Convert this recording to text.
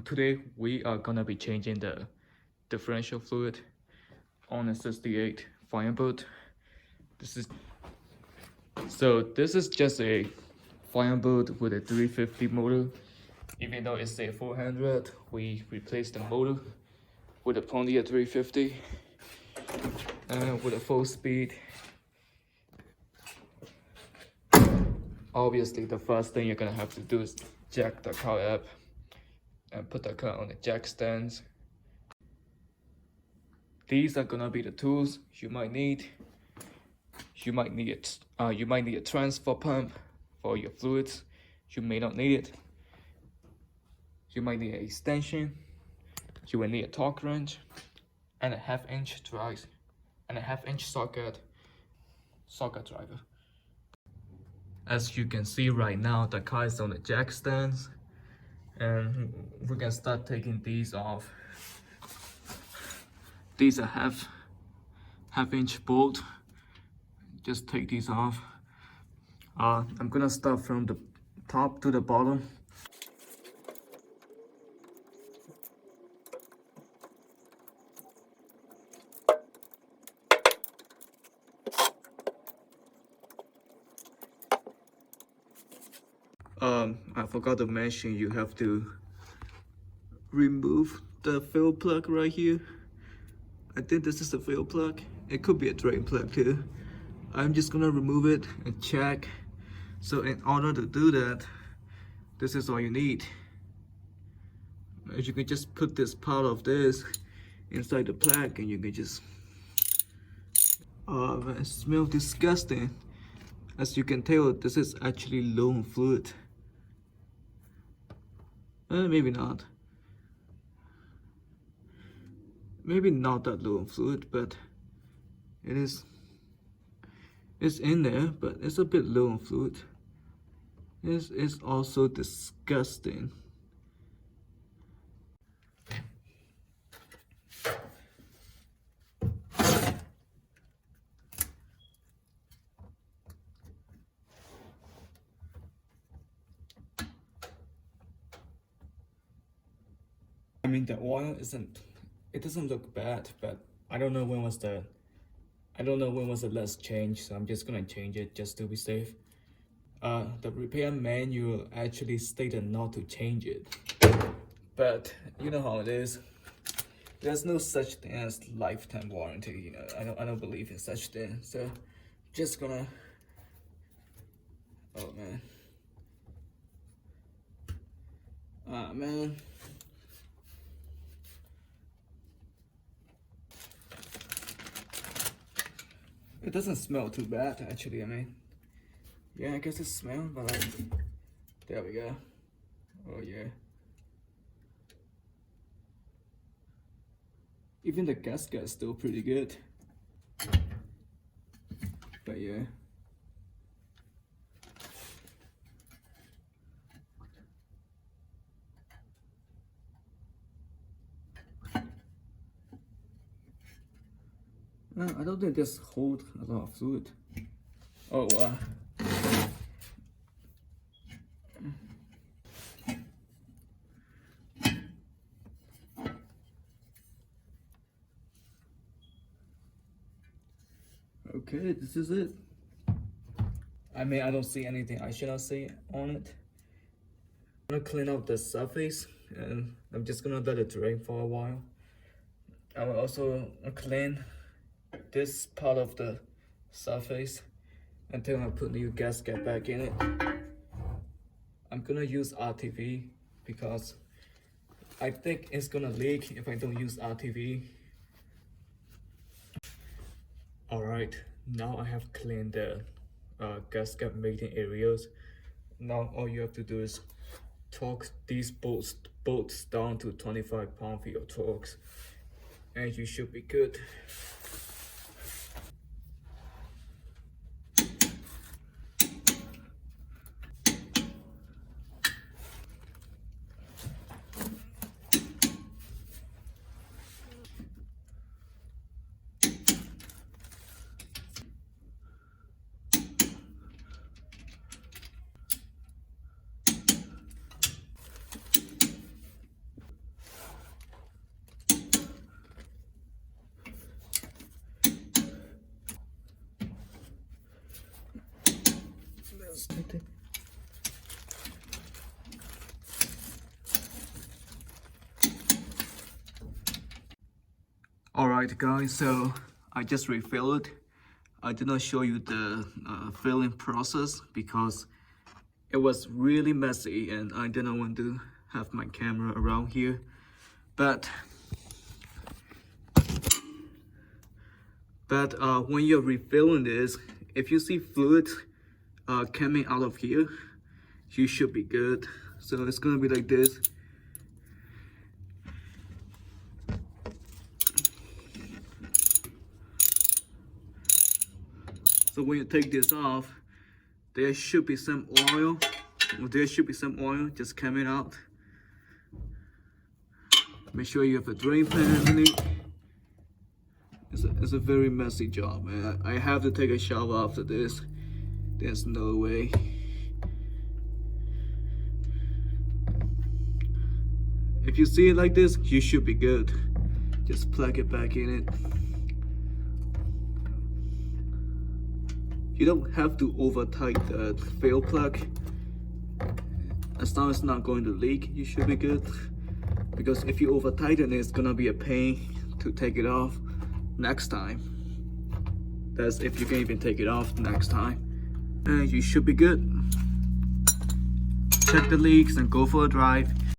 Today we are gonna be changing the differential fluid on a 68 Firebird. This is just a Firebird with a 350 motor. Even though it's a 400, we replaced the motor with a Pontiac 350 and with a full speed. Obviously, the first thing you're gonna have to do is jack the car up and put the car on the jack stands. These are gonna be the tools you might need. You might need a transfer pump for your fluids. You may not need it. You might need an extension. You will need a torque wrench and a 1/2 inch drive and a 1/2 inch socket driver. As you can see right now, the car is on the jack stands, and we can start taking these off. These are half inch bolt. Just take these off. I'm gonna start from the top to the bottom. I forgot to mention you have to remove the fill plug right here. I think this is the fill plug. It could be a drain plug too. I'm just gonna remove it and check. So in order to do that, this is all you need. As you can just put this part of this inside the plug and you can just, it smells disgusting. As you can tell, this is actually low in fluid. Maybe not. Maybe not that low in fluid, but it's in there, but it's a bit low in fluid. It's also disgusting. I mean, the oil it doesn't look bad, but I don't know when was the last change, so I'm just gonna change it just to be safe. The repair manual actually stated not to change it, but you know how it is. There's no such thing as lifetime warranty, you know. I don't believe in such thing, so just gonna. Oh man. Man. It doesn't smell too bad, actually. I mean, yeah, I guess it smells, but like, there we go. Oh yeah. Even the gasket is still pretty good. But yeah. I don't think this holds a lot of fluid. Oh wow. Okay, this is it. I mean, I don't see anything I should not see on it. I'm gonna clean up the surface and I'm just gonna let it drain for a while. I will also clean this part of the surface until I put new gasket back in it. I'm gonna use RTV because I think it's gonna leak if I don't use RTV. Alright, now I have cleaned the gasket mating areas. Now all you have to do is torque these bolts down to 25 pound-feet of torque, and you should be good. anything. Alright guys, so I just refilled it. I did not show you the filling process because it was really messy and I didn't want to have my camera around here. But when you're refilling this, if you see fluid coming out of here, you should be good. So it's gonna be like this. So when you take this off, there should be some oil. Just coming out. Make sure you have a drain pan underneath. It's a very messy job, man. I have to take a shower after this. There's no way. If you see it like this, you should be good. Just plug it back in it. You don't have to over tight the fail plug. As long as it's not going to leak, you should be good. Because if you over tighten it, it's gonna be a pain to take it off next time. That's if you can even take it off next time. And you should be good. Check the leaks and go for a drive.